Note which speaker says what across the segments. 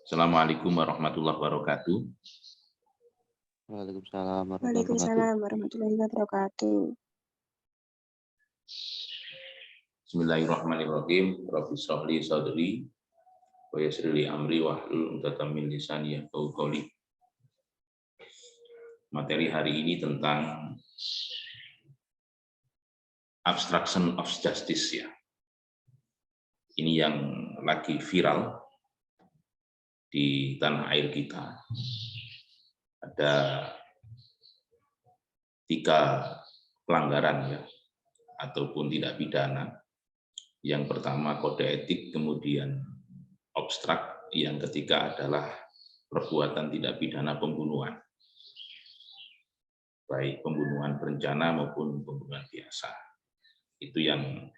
Speaker 1: Assalamualaikum warahmatullahi wabarakatuh.
Speaker 2: Waalaikumsalam warahmatullahi wabarakatuh.
Speaker 3: Waalaikumsalam warahmatullahi wabarakatuh.
Speaker 1: Bismillahirrahmanirrahim. Rabbi shrah li sadri wa yassir li amri wahlul 'uqdatam min lisani yafqahu qawli. Materi hari ini tentang obstruction of justice ya. Ini yang lagi viral di tanah air kita. Ada 3 pelanggaran ya, ataupun tidak pidana. Yang pertama kode etik, kemudian obstrak, yang ketiga adalah perbuatan tidak pidana pembunuhan. Baik pembunuhan berencana maupun pembunuhan biasa. Itu yang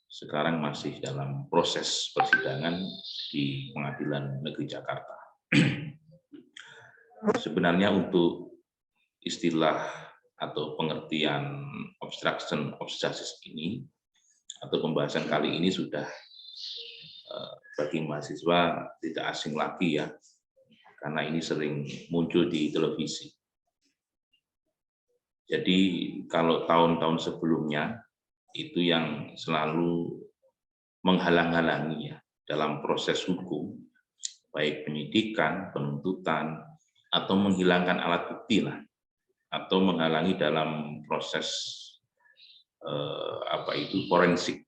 Speaker 1: sekarang masih dalam proses persidangan di Pengadilan Negeri Jakarta. Sebenarnya untuk istilah atau pengertian obstruction of justice ini atau pembahasan kali ini sudah bagi mahasiswa tidak asing lagi ya, karena ini sering muncul di televisi. Jadi kalau tahun-tahun sebelumnya itu yang selalu menghalang-halangi ya dalam proses hukum, baik penyidikan, penuntutan, atau menghilangkan alat bukti lah, atau menghalangi dalam proses forensik.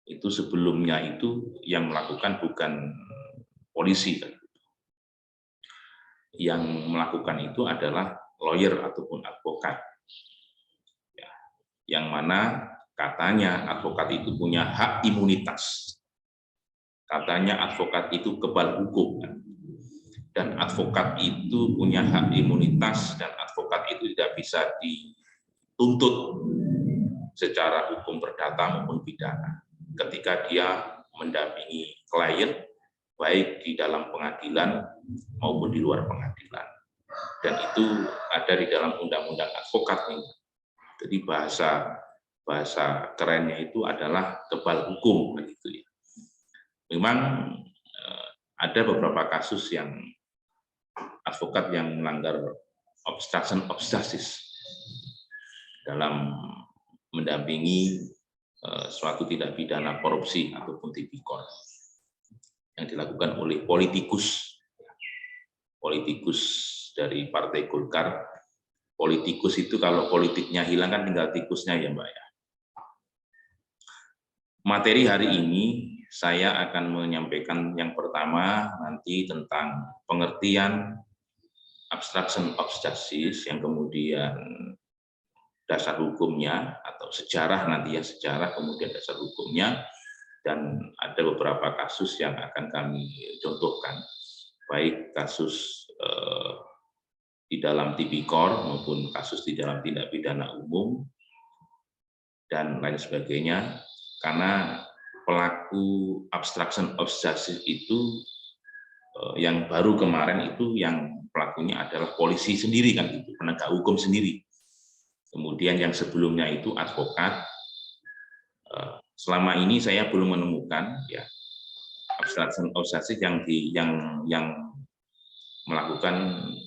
Speaker 1: Itu sebelumnya itu yang melakukan bukan polisi, yang melakukan itu adalah lawyer ataupun advokat, ya, yang mana katanya advokat itu punya hak imunitas, katanya advokat itu kebal hukum, dan advokat itu punya hak imunitas, dan advokat itu tidak bisa dituntut secara hukum perdata maupun pidana ketika dia mendampingi klien baik di dalam pengadilan maupun di luar pengadilan. Dan itu ada di dalam undang-undang advokat nih. Jadi bahasa kerennya itu adalah kebal hukum begitu ya. Memang ada beberapa kasus yang advokat yang melanggar obstruction of justice dalam mendampingi suatu tidak pidana korupsi ataupun tipikor yang dilakukan oleh politikus dari Partai Golkar. Politikus itu kalau politiknya hilang kan tinggal tikusnya ya Mbak ya. Materi hari ini saya akan menyampaikan yang pertama nanti tentang pengertian obstruction of justice, yang kemudian dasar hukumnya atau sejarah nanti ya, sejarah kemudian dasar hukumnya, dan ada beberapa kasus yang akan kami contohkan, baik kasus di dalam tipikor maupun kasus di dalam tindak pidana umum dan lain sebagainya, karena pelaku obstruction of justice itu yang baru kemarin itu yang pelakunya adalah polisi sendiri kan, itu penegak hukum sendiri. Kemudian yang sebelumnya itu advokat. Selama ini saya belum menemukan ya obstruction of justice yang melakukan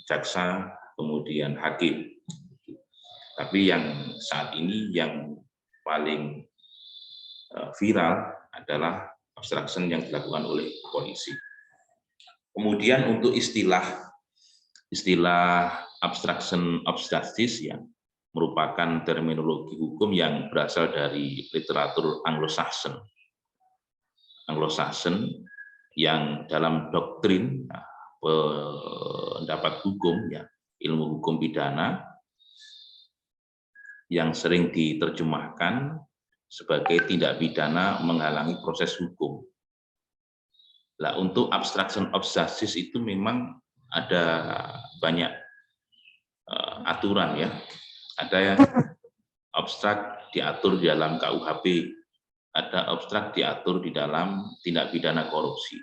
Speaker 1: jaksa kemudian hakim. Tapi yang saat ini yang paling viral adalah obstruction yang dilakukan oleh polisi. Kemudian untuk istilah obstruction of justice ya, merupakan terminologi hukum yang berasal dari literatur Anglo-Saxon yang dalam doktrin pendapat hukum ya, ilmu hukum pidana yang sering diterjemahkan sebagai tindak pidana menghalangi proses hukum. Nah, untuk obstruction of justice itu memang ada banyak aturan ya. Ada yang obstrak diatur di dalam KUHP, ada obstrak diatur di dalam tindak pidana korupsi.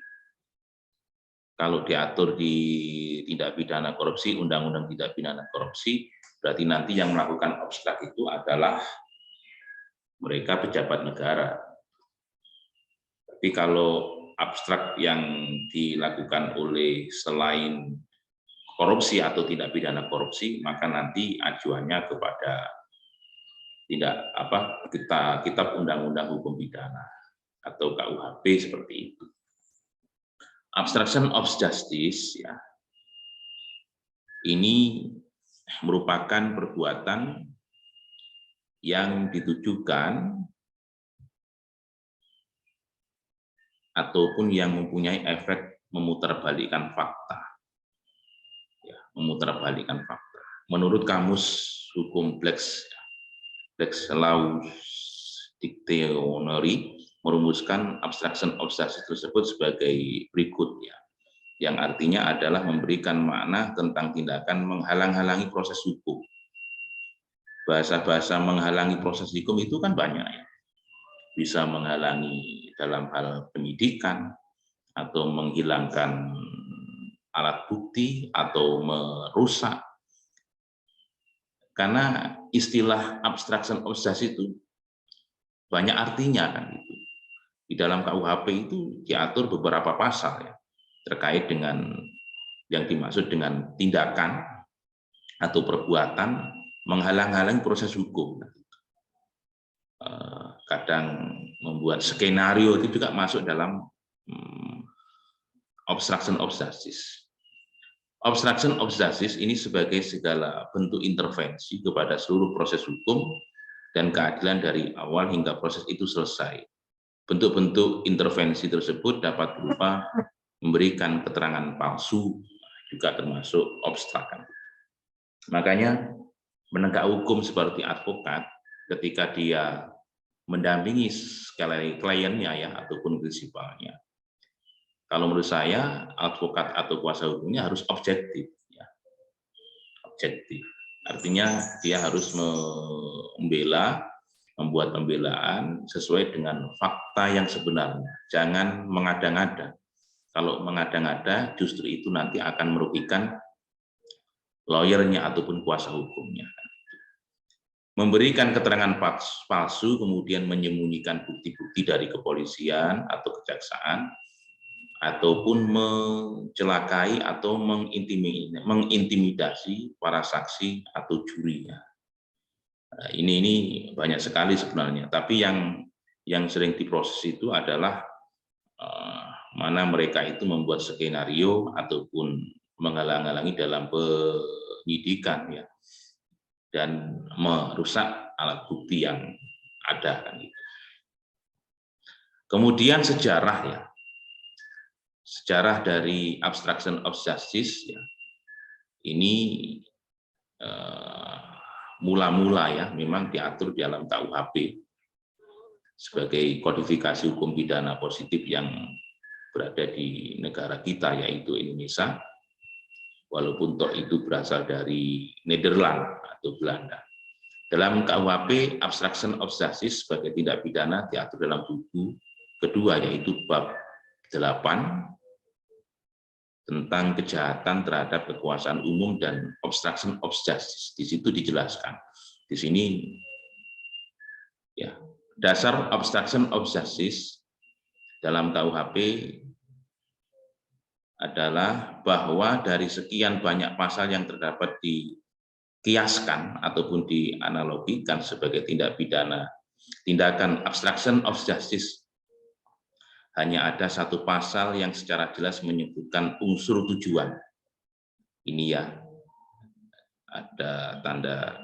Speaker 1: Kalau diatur di tindak pidana korupsi, undang-undang tindak pidana korupsi, berarti nanti yang melakukan obstrak itu adalah mereka pejabat negara. Tapi kalau abstrak yang dilakukan oleh selain korupsi atau tindak pidana korupsi, maka nanti ajuannya kepada kitab undang-undang hukum pidana atau KUHP seperti itu. Obstruction of justice ya, ini merupakan perbuatan yang ditujukan ataupun yang mempunyai efek memutarbalikkan fakta. Ya, memutarbalikkan fakta. Menurut Kamus Hukum Black's Law Dictionary merumuskan obstruction of justice tersebut sebagai berikut ya, yang artinya adalah memberikan makna tentang tindakan menghalang-halangi proses hukum. Bahasa-bahasa menghalangi proses hukum itu kan banyak ya, bisa menghalangi dalam hal penyidikan atau menghilangkan alat bukti atau merusak. Karena istilah obstruction of justice itu banyak artinya kan itu. Di dalam KUHP itu diatur beberapa pasal ya, terkait dengan yang dimaksud dengan tindakan atau perbuatan menghalang-halangi proses hukum. Kadang membuat skenario itu juga masuk dalam obstruction of justice. Obstruction of justice ini sebagai segala bentuk intervensi kepada seluruh proses hukum dan keadilan dari awal hingga proses itu selesai. Bentuk-bentuk intervensi tersebut dapat berupa memberikan keterangan palsu, juga termasuk obstruction. Makanya penegak hukum seperti advokat ketika dia mendampingi kliennya ya ataupun prinsipalnya, kalau menurut saya advokat atau kuasa hukumnya harus objektif ya. Objektif artinya dia harus membuat pembelaan sesuai dengan fakta yang sebenarnya, jangan mengada-ngada. Kalau mengada-ngada justru itu nanti akan merugikan lawyernya ataupun kuasa hukumnya. Memberikan keterangan palsu, kemudian menyembunyikan bukti-bukti dari kepolisian atau kejaksaan, ataupun mencelakai atau mengintimidasi para saksi atau jurinya. Ini banyak sekali sebenarnya, tapi yang sering diproses itu adalah mana mereka itu membuat skenario ataupun menghalang-halangi dalam penyidikan ya, dan merusak alat bukti yang ada kan itu. Kemudian sejarah ya, sejarah dari obstruction of justice ya, ini mula-mula ya memang diatur dalam KUHP sebagai kodifikasi hukum pidana positif yang berada di negara kita yaitu Indonesia, walaupun toh itu berasal dari Nederland atau Belanda. Dalam KUHP, obstruction of justice sebagai tindak pidana diatur dalam buku kedua yaitu bab 8 tentang kejahatan terhadap kekuasaan umum dan obstruction of justice. Di situ dijelaskan. Di sini ya, dasar obstruction of justice dalam KUHP adalah bahwa dari sekian banyak pasal yang terdapat dikiaskan ataupun dianalogikan sebagai tindak pidana tindakan obstruction of justice, hanya ada satu pasal yang secara jelas menyebutkan unsur tujuan. Ini ya, ada tanda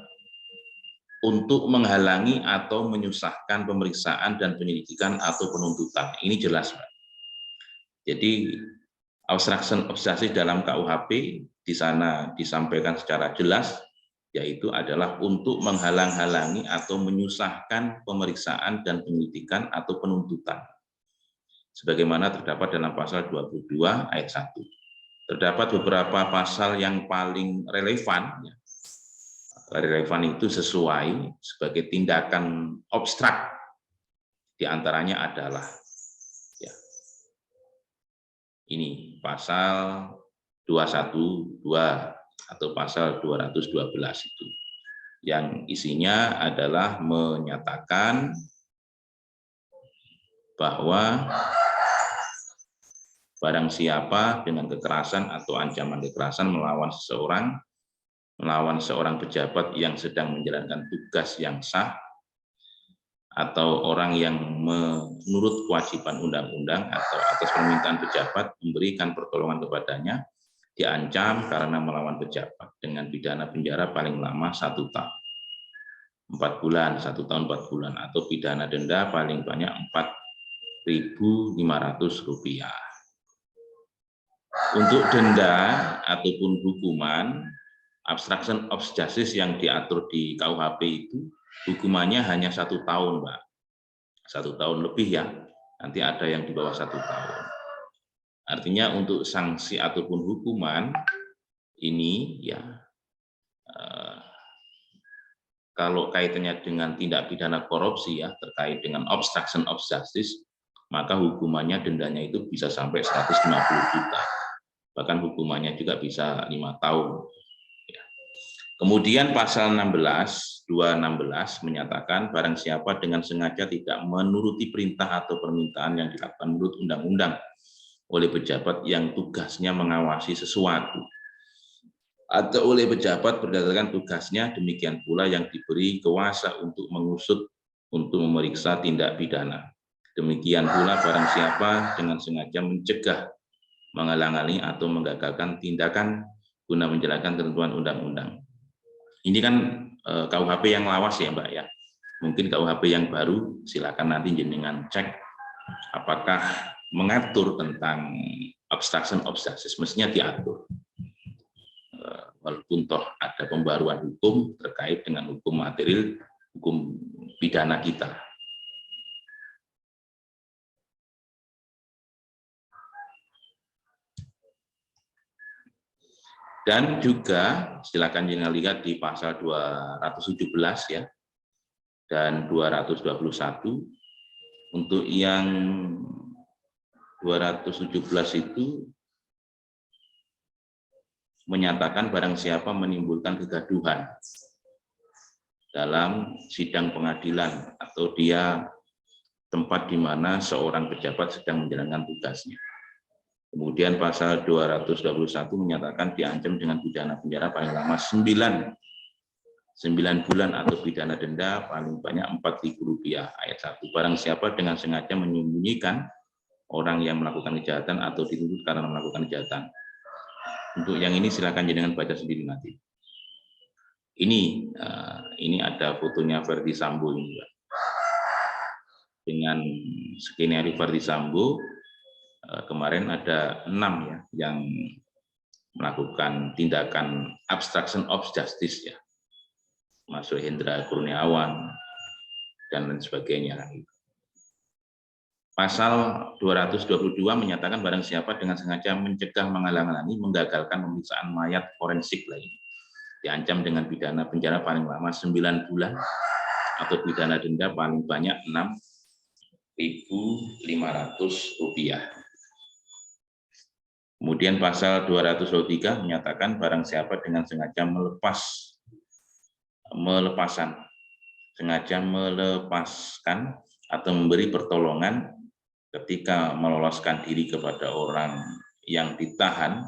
Speaker 1: untuk menghalangi atau menyusahkan pemeriksaan dan penyelidikan atau penuntutan. Ini jelas, Pak. Jadi obstruction of justice dalam KUHP di sana disampaikan secara jelas, yaitu adalah untuk menghalang-halangi atau menyusahkan pemeriksaan dan penyelidikan atau penuntutan. Sebagaimana terdapat dalam pasal 22 ayat 1. Terdapat beberapa pasal yang paling relevan, itu sesuai sebagai tindakan obstrak. Di antaranya adalah ya, ini pasal 212 atau pasal 212 itu, yang isinya adalah menyatakan bahwa Barang siapa dengan kekerasan atau ancaman kekerasan melawan seorang pejabat yang sedang menjalankan tugas yang sah, atau orang yang menurut kewajiban undang-undang atau atas permintaan pejabat memberikan pertolongan kepadanya, diancam karena melawan pejabat dengan pidana penjara paling lama 1 tahun 4 bulan, 1 tahun 4 bulan, atau pidana denda paling banyak Rp4.500. Untuk denda ataupun hukuman obstruction of justice yang diatur di KUHP itu hukumannya hanya 1 tahun, Mbak. 1 tahun lebih ya. Nanti ada yang di bawah 1 tahun. Artinya untuk sanksi ataupun hukuman ini ya kalau kaitannya dengan tindak pidana korupsi ya terkait dengan obstruction of justice, maka hukumannya dendanya itu bisa sampai 150 juta. Bahkan hukumannya juga bisa 5 tahun. Kemudian pasal 216 menyatakan barang siapa dengan sengaja tidak menuruti perintah atau permintaan yang dilakukan menurut undang-undang oleh pejabat yang tugasnya mengawasi sesuatu atau oleh pejabat berdasarkan tugasnya, demikian pula yang diberi kuasa untuk mengusut, untuk memeriksa tindak pidana. Demikian pula barang siapa dengan sengaja mencegah, menghalang-halangi atau menggagalkan tindakan guna menjalankan ketentuan undang-undang. Ini kan KUHP yang lawas ya Mbak ya. Mungkin KUHP yang baru silakan nanti jenengan cek apakah mengatur tentang obstruction of justice, mestinya diatur. Walaupun toh ada pembaruan hukum terkait dengan hukum material, hukum pidana kita. Dan juga silakan jangan lihat di pasal 217 ya dan 221. Untuk yang 217 itu menyatakan barang siapa menimbulkan kegaduhan dalam sidang pengadilan atau dia tempat di mana seorang pejabat sedang menjalankan tugasnya. Kemudian pasal 221 menyatakan diancam dengan pidana penjara paling lama 9 bulan atau pidana denda paling banyak Rp4.000. Ayat 1. Barang siapa dengan sengaja menyembunyikan orang yang melakukan kejahatan atau dituntut karena melakukan kejahatan. Untuk yang ini silakan jangan baca sendiri nanti. Ini ada fotonya Verdi Sambo ini, Pak. Dengan skenario Verdi Sambo. Kemarin ada 6 ya yang melakukan tindakan obstruction of justice ya, masuk Hendra Kurniawan dan lain sebagainya. Pasal 222 menyatakan barang siapa dengan sengaja mencegah, menghalang-halangi, menggagalkan pemeriksaan mayat forensik lain diancam dengan pidana penjara paling lama 9 bulan atau pidana denda paling banyak Rp6.500. Kemudian pasal 223 menyatakan barang siapa dengan sengaja melepaskan atau memberi pertolongan ketika meloloskan diri kepada orang yang ditahan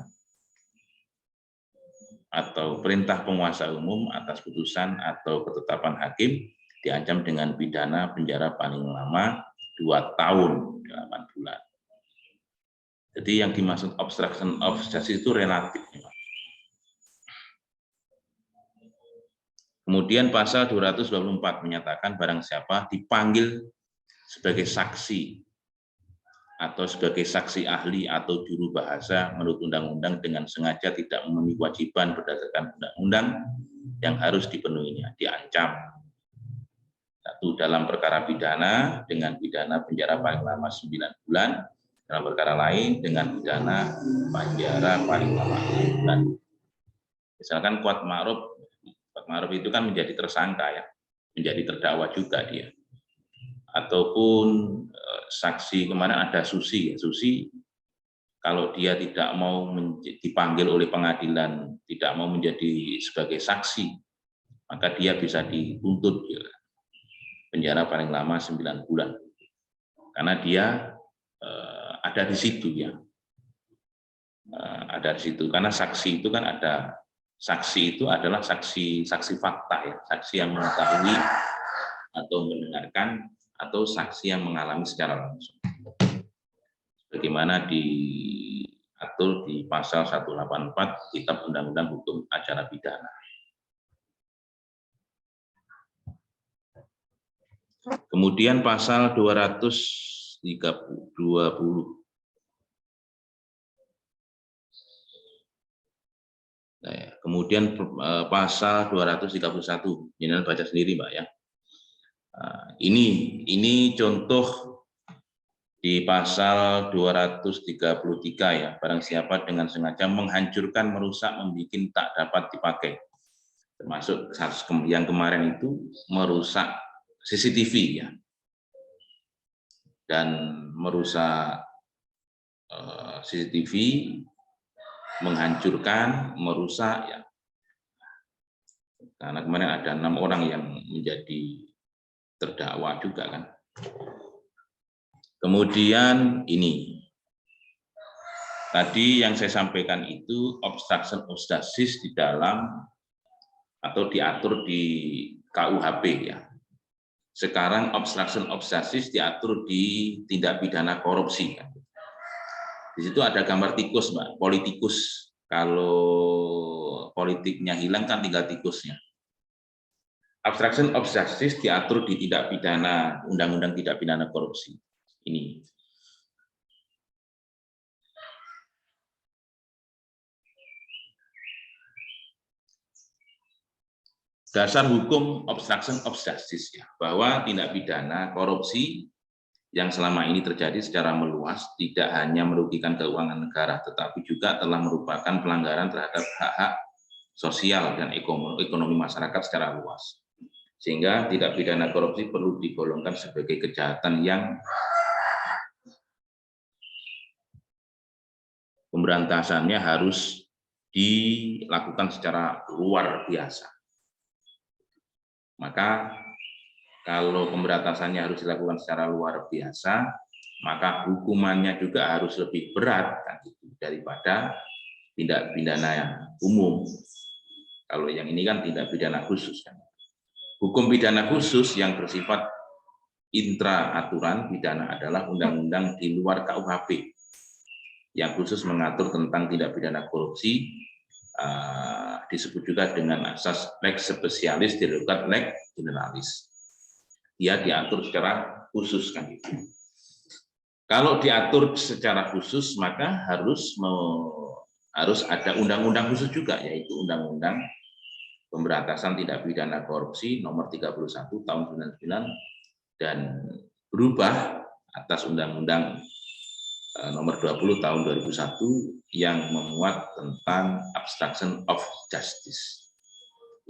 Speaker 1: atau perintah penguasa umum atas putusan atau ketetapan hakim diancam dengan pidana penjara paling lama 2 tahun 8 bulan. Jadi yang dimaksud obstruction of justice itu relatif. Kemudian pasal 224 menyatakan barang siapa dipanggil sebagai saksi atau sebagai saksi ahli atau juru bahasa menurut undang-undang dengan sengaja tidak memenuhi kewajiban berdasarkan undang-undang yang harus dipenuhinya, diancam. 1. Dalam perkara pidana dengan pidana penjara paling lama 9 bulan. Dalam perkara lain dengan pidana penjara paling lama 6 bulan. Misalkan Kuat Ma'ruf itu kan menjadi tersangka ya, menjadi terdakwa juga dia. Ataupun saksi kemarin ada Susi, Susi kalau dia tidak mau dipanggil oleh pengadilan, tidak mau menjadi sebagai saksi, maka dia bisa dituntut penjara paling lama 9 bulan. Karena dia ada di situ ya, ada di situ, karena saksi itu kan ada, saksi itu adalah saksi fakta ya, saksi yang mengetahui atau mendengarkan, atau saksi yang mengalami secara langsung. Bagaimana diatur di pasal 184 Kitab Undang-Undang Hukum Acara Pidana. Kemudian pasal 220. Nah, ya. Kemudian pasal 231, jangan baca sendiri Mbak ya. Nah, ini contoh di pasal 233 ya, barang siapa dengan sengaja menghancurkan, merusak, membuat tak dapat dipakai. Termasuk yang kemarin itu merusak CCTV ya. Dan merusak CCTV, menghancurkan, merusak ya. Karena kemarin ada 6 orang yang menjadi terdakwa juga kan. Kemudian ini, tadi yang saya sampaikan itu obstruction of justice di dalam atau diatur di KUHP ya. Sekarang obstruction of justice diatur di tindak pidana korupsi. Di situ ada gambar tikus Mbak, politikus. Kalau politiknya hilang kan tinggal tikusnya. Obstruction of justice diatur di tindak pidana, undang-undang tindak pidana korupsi. Ini. Dasar hukum obstruction of justice ya, bahwa tindak pidana korupsi yang selama ini terjadi secara meluas tidak hanya merugikan keuangan negara, tetapi juga telah merupakan pelanggaran terhadap hak-hak sosial dan ekonomi masyarakat secara luas. Sehingga tindak pidana korupsi perlu digolongkan sebagai kejahatan yang pemberantasannya harus dilakukan secara luar biasa. Maka kalau pemberantasannya harus dilakukan secara luar biasa, maka hukumannya juga harus lebih berat kan, daripada tindak pidana yang umum. Kalau yang ini kan tindak pidana khusus kan. Hukum pidana khusus yang bersifat intra aturan pidana adalah undang-undang di luar KUHP yang khusus mengatur tentang tindak pidana korupsi, disebut juga dengan asas lex specialis derogat lex generalis. Dia diatur secara khusus kan itu. Kalau diatur secara khusus maka harus ada undang-undang khusus juga, yaitu Undang-Undang Pemberantasan Tindak Pidana Korupsi Nomor 31 Tahun 99 dan berubah atas Undang-Undang Nomor 20 Tahun 2001 yang memuat tentang obstruction of justice.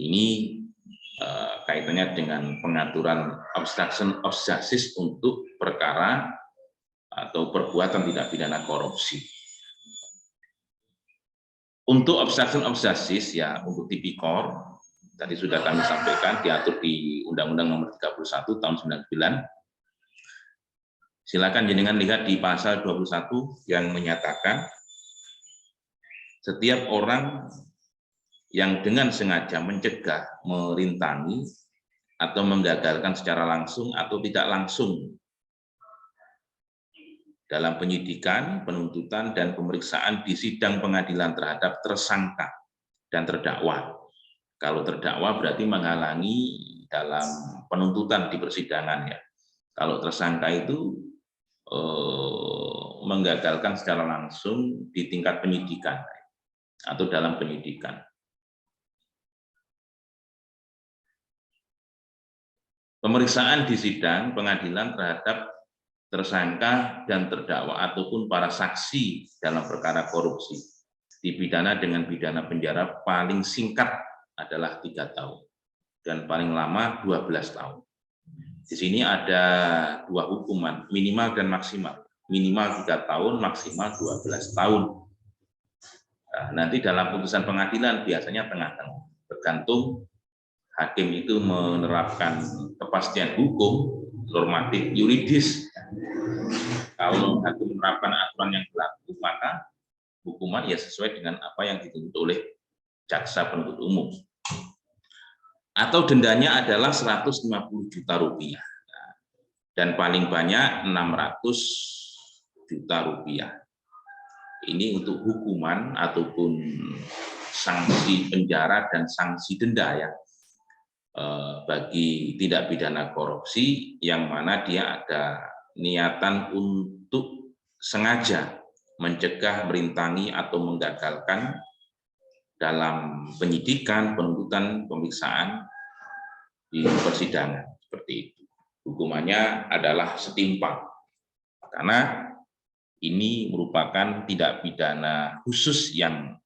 Speaker 1: Ini kaitannya dengan pengaturan obstruction of justice untuk perkara atau perbuatan tindak pidana korupsi. Untuk obstruction of justice ya, untuk tipikor tadi sudah kami sampaikan diatur di Undang-Undang Nomor 31 Tahun 99. Silakan jenengan lihat di pasal 21 yang menyatakan setiap orang yang dengan sengaja mencegah, merintangi, atau menggagalkan secara langsung atau tidak langsung dalam penyidikan, penuntutan, dan pemeriksaan di sidang pengadilan terhadap tersangka dan terdakwa. Kalau terdakwa berarti menghalangi dalam penuntutan di persidangan ya. Kalau tersangka itu menggagalkan secara langsung di tingkat penyidikan atau dalam penyidikan. Pemeriksaan di sidang pengadilan terhadap tersangka dan terdakwa ataupun para saksi dalam perkara korupsi dipidana dengan pidana penjara paling singkat adalah 3 tahun dan paling lama 12 tahun. Di sini ada 2 hukuman, minimal dan maksimal. Minimal 3 tahun, maksimal 12 tahun. Nah, nanti dalam putusan pengadilan biasanya tengah-tengah, tergantung hakim itu menerapkan kepastian hukum, normatif, yuridis. Kalau hakim menerapkan aturan yang berlaku, maka hukuman ya sesuai dengan apa yang dituntut oleh jaksa penuntut umum. Atau dendanya adalah 150 juta rupiah. Dan paling banyak 600 juta rupiah. Ini untuk hukuman ataupun sanksi penjara dan sanksi denda ya bagi tindak pidana korupsi yang mana dia ada niatan untuk sengaja mencegah, merintangi atau menggagalkan dalam penyidikan, penuntutan, pemeriksaan di persidangan seperti itu. Hukumannya adalah setimpal karena ini merupakan tindak pidana khusus yang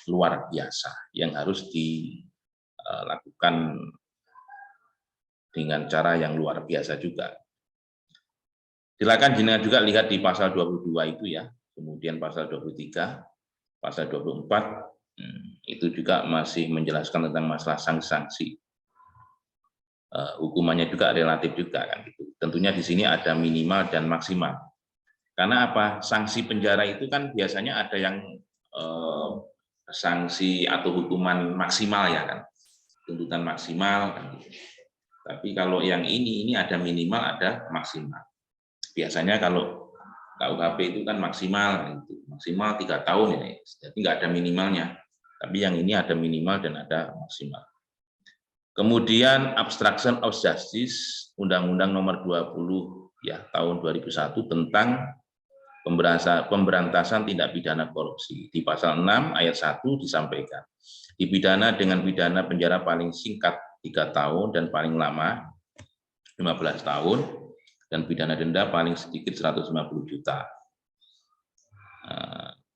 Speaker 1: luar biasa yang harus dilakukan dengan cara yang luar biasa juga. Silakan jenengan juga lihat di pasal 22 itu ya, kemudian pasal 23, pasal 24 itu juga masih menjelaskan tentang masalah sanksi. Hukumannya juga relatif juga kan gitu. Tentunya di sini ada minimal dan maksimal. Karena apa? Sanksi penjara itu kan biasanya ada yang sanksi atau hukuman maksimal ya kan, tuntutan maksimal kan gitu. Tapi kalau yang ini ada minimal, ada maksimal. Biasanya kalau KUHP itu kan maksimal, gitu. Maksimal 3 tahun ya, jadi nggak ada minimalnya. Tapi yang ini ada minimal dan ada maksimal. Kemudian obstruction of justice, Undang-Undang Nomor 20 ya tahun 2001 tentang pemberantasan tindak pidana korupsi. Di pasal 6 ayat 1 disampaikan, dipidana dengan pidana penjara paling singkat 3 tahun dan paling lama 15 tahun, dan pidana denda paling sedikit 150 juta.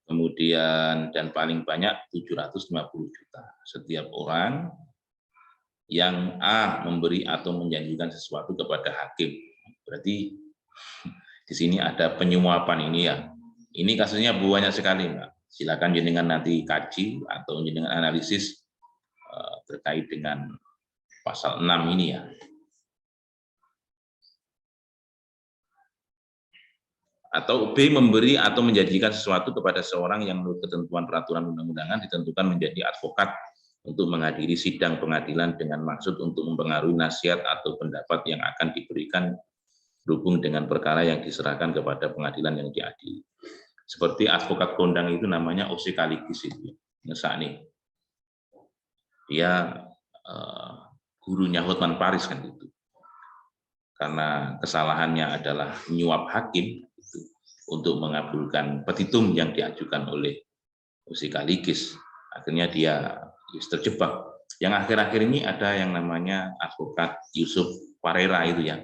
Speaker 1: Kemudian dan paling banyak 750 juta. Setiap orang yang A memberi atau menjanjikan sesuatu kepada hakim. Berarti di sini ada penyuapan ini ya. Ini kasusnya banyak sekali, Mbak. Silakan jenengan nanti kaji atau jenengan analisis terkait dengan pasal 6 ini ya. Atau B memberi atau menjanjikan sesuatu kepada seorang yang menurut ketentuan peraturan undang-undangan ditentukan menjadi advokat untuk menghadiri sidang pengadilan dengan maksud untuk mempengaruhi nasihat atau pendapat yang akan diberikan berhubung dengan perkara yang diserahkan kepada pengadilan yang diadili. Seperti advokat kondang itu namanya O.C. Kaligis itu, Ngesani. Dia gurunya Hotman Paris kan itu. Karena kesalahannya adalah menyuap hakim untuk mengabulkan petitum yang diajukan oleh O.C. Kaligis. Akhirnya dia terjebak. Yang akhir-akhir ini ada yang namanya advokat Yusuf Parera itu ya.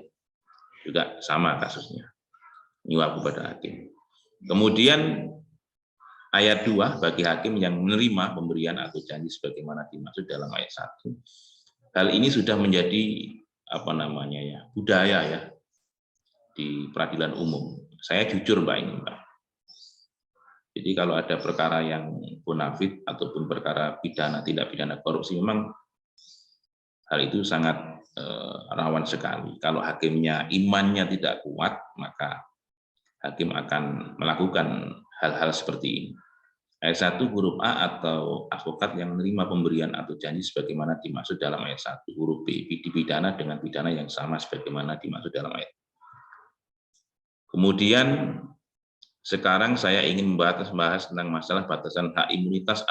Speaker 1: Juga sama kasusnya. Menyuap kepada hakim. Kemudian ayat 2 bagi hakim yang menerima pemberian atau janji sebagaimana dimaksud dalam ayat 1. Hal ini sudah menjadi budaya ya di peradilan umum. Saya jujur Mbak ini Mbak. Jadi kalau ada perkara yang bonafid ataupun perkara pidana, tindak pidana korupsi, memang hal itu sangat rawan sekali. Kalau hakimnya imannya tidak kuat, maka hakim akan melakukan hal-hal seperti ini. Ayat 1 huruf A atau advokat yang menerima pemberian atau janji sebagaimana dimaksud dalam ayat 1. Huruf B dipidana dengan pidana yang sama sebagaimana dimaksud dalam ayat. Kemudian sekarang saya ingin membahas tentang masalah batasan hak imunitas